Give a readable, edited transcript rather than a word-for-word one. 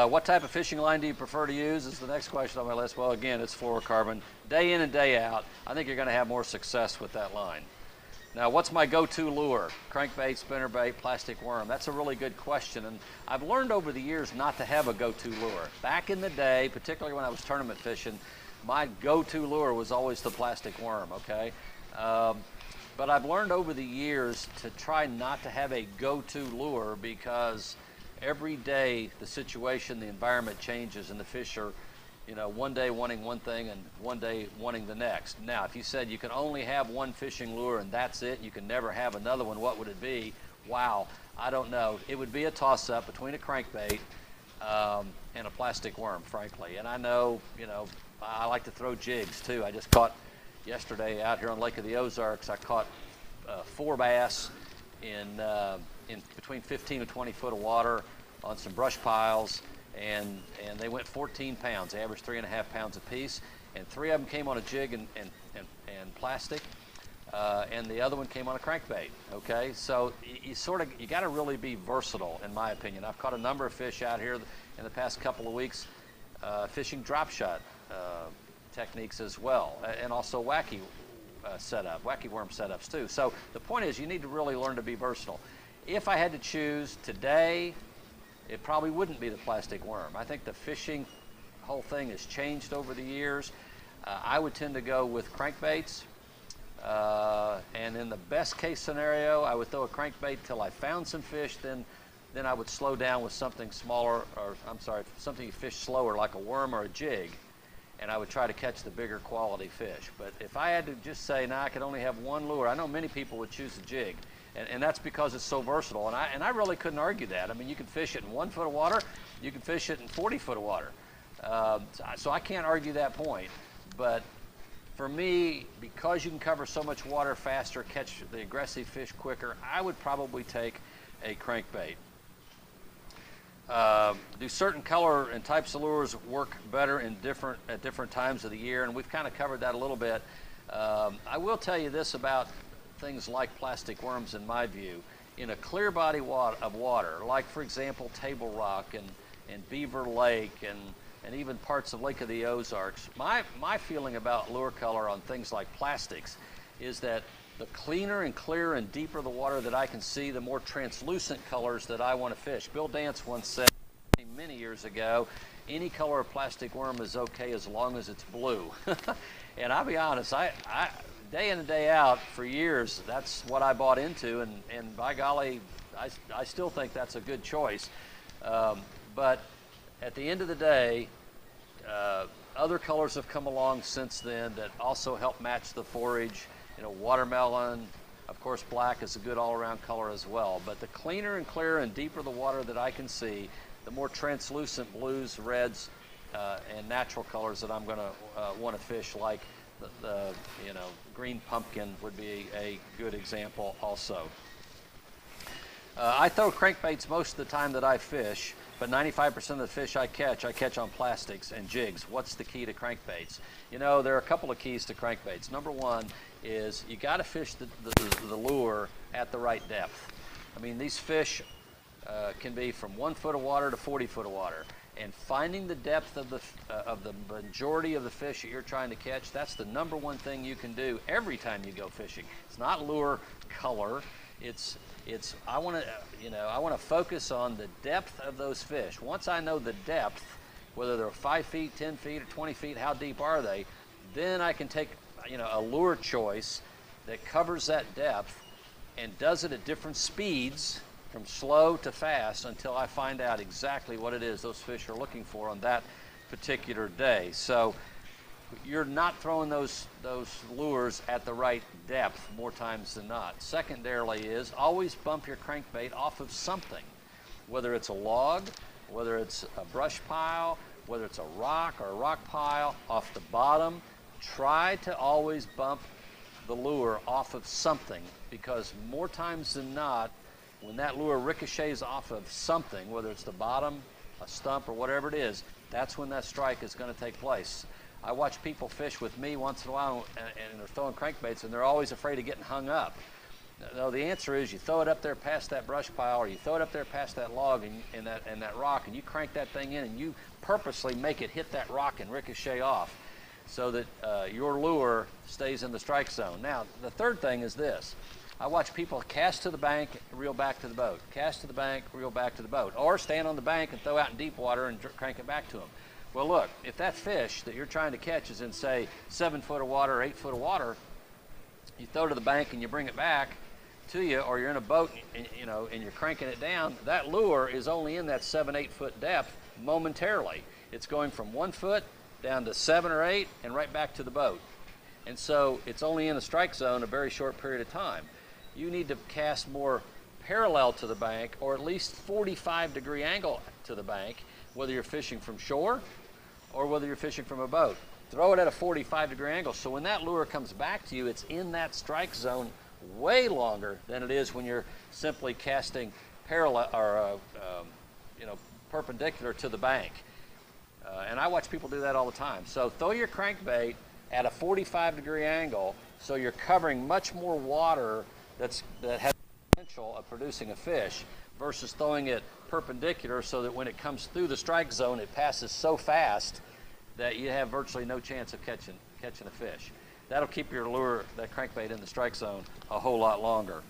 What type of fishing line do you prefer to use is the next question on my list. Well, again, it's fluorocarbon. Day in and day out, I think you're going to have more success with that line. Now, what's my go-to lure? Crankbait, spinnerbait, plastic worm? That's a really good question, and I've learned over the years not to have a go-to lure. Back in the day, particularly when I was tournament fishing, my go-to lure was always the plastic worm, okay? But I've learned over the years to try not to have a go-to lure because every day the situation, the environment changes, and the fish are, you know, one day wanting one thing and one day wanting the next. Now, if you said you can only have one fishing lure and that's it, you can never have another one, what would it be? Wow, I don't know. It would be a toss-up between a crankbait and a plastic worm, frankly. And I know, you know, I like to throw jigs too. I just caught yesterday out here on Lake of the Ozarks, I caught 4 bass in between 15 and 20 foot of water on some brush piles, and they went 14 pounds. They averaged 3.5 pounds a piece, and 3 of them came on a jig and plastic, and the other one came on a crankbait. Okay, so you got to really be versatile, in my opinion. I've caught a number of fish out here in the past couple of weeks, fishing drop shot techniques as well, and also wacky worm setups too. So the point is, you need to really learn to be versatile. If I had to choose today, it probably wouldn't be the plastic worm. I think the fishing whole thing has changed over the years. I would tend to go with crankbaits, and in the best case scenario, I would throw a crankbait till I found some fish. Then I would slow down with something smaller, or I'm sorry, something you fish slower like a worm or a jig, and I would try to catch the bigger quality fish. But if I had to just say, I could only have one lure, I know many people would choose a jig. And that's because it's so versatile, and I really couldn't argue that. I mean, you can fish it in 1 foot of water, you can fish it in 40 foot of water. So I can't argue that point. But for me, because you can cover so much water faster, catch the aggressive fish quicker, I would probably take a crankbait. Do certain color and types of lures work better at different times of the year? And we've kind of covered that a little bit. I will tell you this about things like plastic worms, in my view. In a clear body of water, like for example Table Rock and Beaver Lake and even parts of Lake of the Ozarks, my feeling about lure color on things like plastics is that the cleaner and clearer and deeper the water that I can see, the more translucent colors that I want to fish. Bill Dance once said many years ago, any color of plastic worm is okay as long as it's blue. And I'll be honest, I day in and day out for years, that's what I bought into, and by golly, I still think that's a good choice. But at the end of the day, other colors have come along since then that also help match the forage. You know, watermelon, of course black is a good all-around color as well. But the cleaner and clearer and deeper the water that I can see, the more translucent blues, reds, and natural colors that I'm going to want to fish, like the green pumpkin would be a good example also. I throw crankbaits most of the time that I fish, but 95% of the fish I catch on plastics and jigs. What's the key to crankbaits? You know, there are a couple of keys to crankbaits. Number one is you got to fish the lure at the right depth. I mean, these fish can be from 1 foot of water to 40 foot of water. And finding the depth of the majority of the fish that you're trying to catch, that's the number one thing you can do every time you go fishing. It's not lure color. I want to focus on the depth of those fish. Once I know the depth, whether they're 5 feet, 10 feet, or 20 feet, how deep are they, then I can take a lure choice that covers that depth and does it at different speeds, from slow to fast, until I find out exactly what it is those fish are looking for on that particular day. So you're not throwing those lures at the right depth more times than not. Secondarily is always bump your crankbait off of something, whether it's a log, whether it's a brush pile, whether it's a rock or a rock pile, off the bottom. Try to always bump the lure off of something, because more times than not, when that lure ricochets off of something, whether it's the bottom, a stump, or whatever it is, that's when that strike is going to take place. I watch people fish with me once in a while, and they're throwing crankbaits, and they're always afraid of getting hung up. No, the answer is you throw it up there past that brush pile, or you throw it up there past that log and that rock, and you crank that thing in, and you purposely make it hit that rock and ricochet off, so that your lure stays in the strike zone. Now, the third thing is this. I watch people cast to the bank, reel back to the boat. Cast to the bank, reel back to the boat. Or stand on the bank and throw out in deep water and crank it back to them. Well, look, if that fish that you're trying to catch is in, say, 7 foot of water or 8 foot of water, you throw to the bank and you bring it back to you, or you're in a boat and, and you're cranking it down, that lure is only in that 7, 8 foot depth momentarily. It's going from 1 foot down to 7 or 8 and right back to the boat. And so it's only in the strike zone a very short period of time. You need to cast more parallel to the bank, or at least 45-degree angle to the bank, whether you're fishing from shore or whether you're fishing from a boat. Throw it at a 45-degree angle, so when that lure comes back to you, it's in that strike zone way longer than it is when you're simply casting parallel or perpendicular to the bank. And I watch people do that all the time. So throw your crankbait at a 45-degree angle, so you're covering much more water that has the potential of producing a fish, versus throwing it perpendicular so that when it comes through the strike zone, it passes so fast that you have virtually no chance of catching a fish. That'll keep your lure, that crankbait, in the strike zone a whole lot longer.